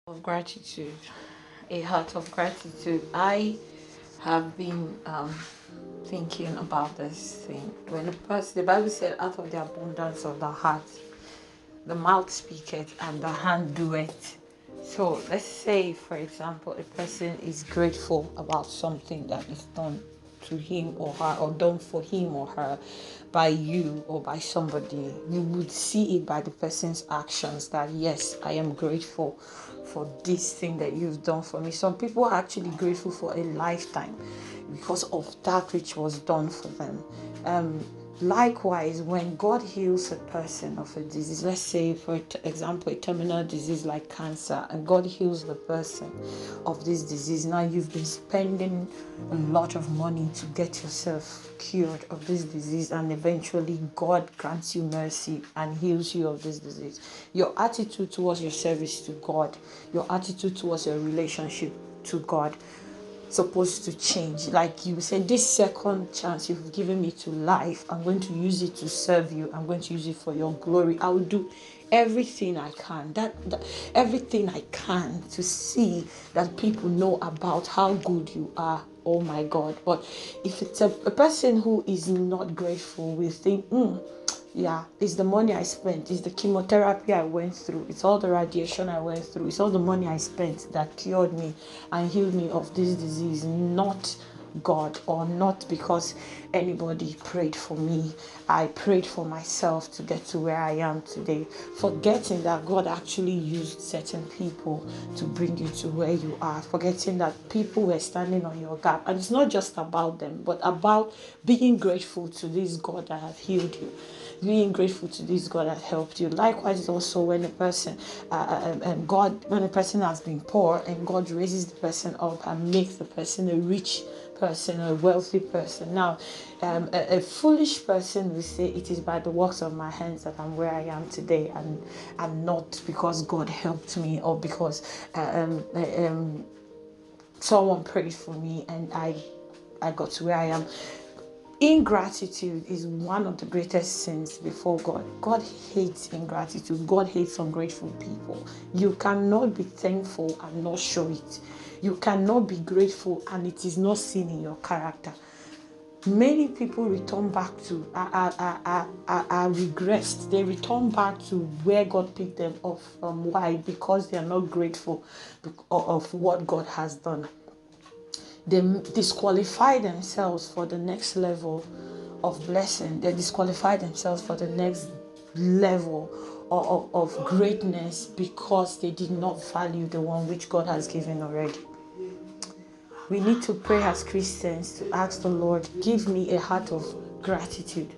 Of gratitude, a heart of gratitude. I have been thinking about this thing. When the Bible said, out of the abundance of the heart, the mouth speaketh and the hand doeth. So let's say, for example, a person is grateful about something that is done to him or her, or done for him or her by you or by somebody. You would see it by the person's actions that, yes, I am grateful for this thing that you've done for me. Some people are actually grateful for a lifetime because of that which was done for them. Likewise, when God heals a person of a disease, let's say, for example, a terminal disease like cancer, and God heals the person of this disease. Now you've been spending a lot of money to get yourself cured of this disease, and eventually God grants you mercy and heals you of this disease. Your attitude towards your service to God, your attitude towards your relationship to God, supposed to change. Like you said, this second chance you've given me to life, I'm going to use it to serve you. I'm going to use it for your glory. I will do everything I can, that everything I can, to see that people know about how good you are. Oh my God. But if it's a person who is not grateful, will think, yeah, it's the money I spent, it's the chemotherapy I went through, it's all the radiation I went through, it's all the money I spent that cured me and healed me of this disease, not God, or not because anybody prayed for me. I prayed for myself to get to where I am today, forgetting that God actually used certain people to bring you to where you are, forgetting that people were standing on your gap. And it's not just about them, but about being grateful to this God that have healed you, being grateful to this God that helped you. Likewise, also when a person when a person has been poor and God raises the person up and makes the person a rich person, a wealthy person. Now, a foolish person will say, it is by the works of my hands that I'm where I am today, and not because God helped me, or because someone prayed for me and I got to where I am. Ingratitude is one of the greatest sins before God. God hates ingratitude. God hates ungrateful people. You cannot be thankful and not show it. You cannot be grateful and it is not seen in your character. Many people return back to are regressed. They return back to where God picked them up from. Why? Because they are not grateful of what God has done. They disqualify themselves for the next level of blessing. They disqualify themselves for the next level of greatness because they did not value the one which God has given already. We need to pray as Christians to ask the Lord, give me a heart of gratitude.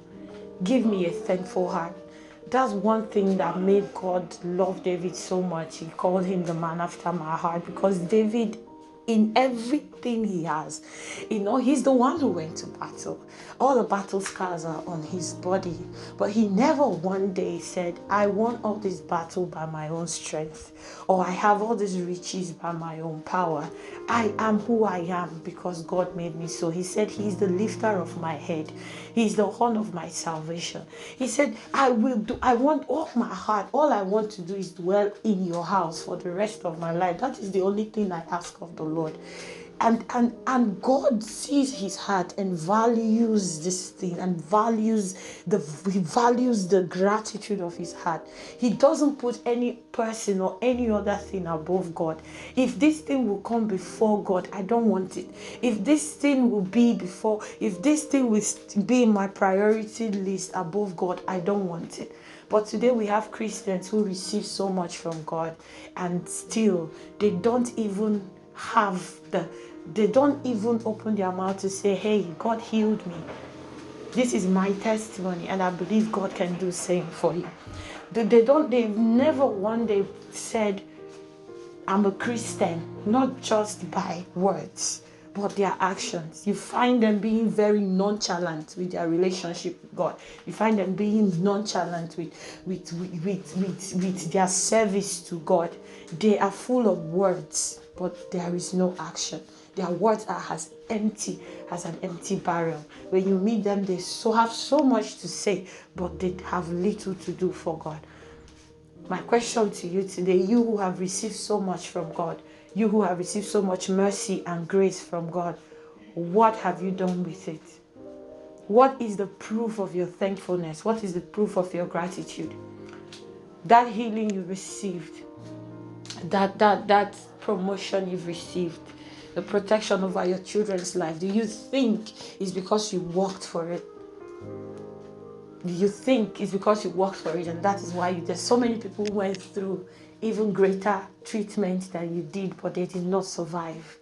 Give me a thankful heart. That's one thing that made God love David so much. He called him the man after my heart, because David, in everything he has, he's the one who went to battle. All the battle scars are on his body, but he never one day said, I won all this battle by my own strength, or I have all these riches by my own power. I am who I am because God made me so. He said he's the lifter of my head. He's the horn of my salvation. He said, I want all my heart. All I want to do is dwell in your house for the rest of my life. That is the only thing I ask of the Lord. And God sees his heart and values this thing, and he values the gratitude of his heart. He doesn't put any person or any other thing above God. If this thing will come before God, I don't want it. If this thing will be in my priority list above God, I don't want it. But today we have Christians who receive so much from God, and still they don't even open their mouth to say, hey, God healed me. This is my testimony, and I believe God can do the same for you. They've never one day said, I'm a Christian, not just by words, but their actions. You find them being very nonchalant with their relationship with God. You find them being nonchalant with their service to God. They are full of words, but there is no action. Their words are as empty as an empty barrel. When you meet them, they have so much to say, but they have little to do for God. My question to you today, you who have received so much from God, you who have received so much mercy and grace from God, what have you done with it? What is the proof of your thankfulness? What is the proof of your gratitude? That healing you received, that promotion you've received, the protection over your children's life, do you think is because you worked for it? Do you think it's because you worked for it and that is why there's so many people who went through even greater treatment than you did, but they did not survive?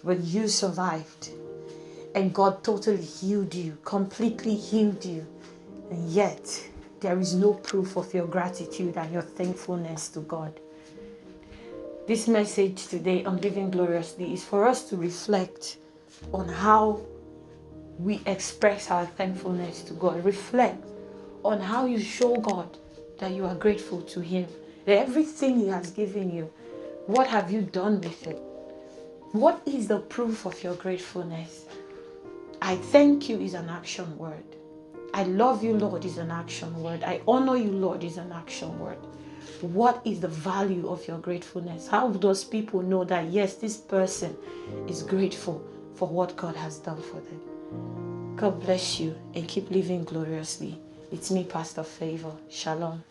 But you survived. And God totally healed you, completely healed you. And yet, there is no proof of your gratitude and your thankfulness to God. This message today on Living Gloriously is for us to reflect on how we express our thankfulness to God. Reflect on how you show God that you are grateful to Him. That everything He has given you, what have you done with it? What is the proof of your gratefulness? I thank you is an action word. I love you, Lord, is an action word. I honor you, Lord, is an action word. What is the value of your gratefulness? How does people know that, yes, this person is grateful for what God has done for them? God bless you and keep living gloriously. It's me, Pastor Favor. Shalom.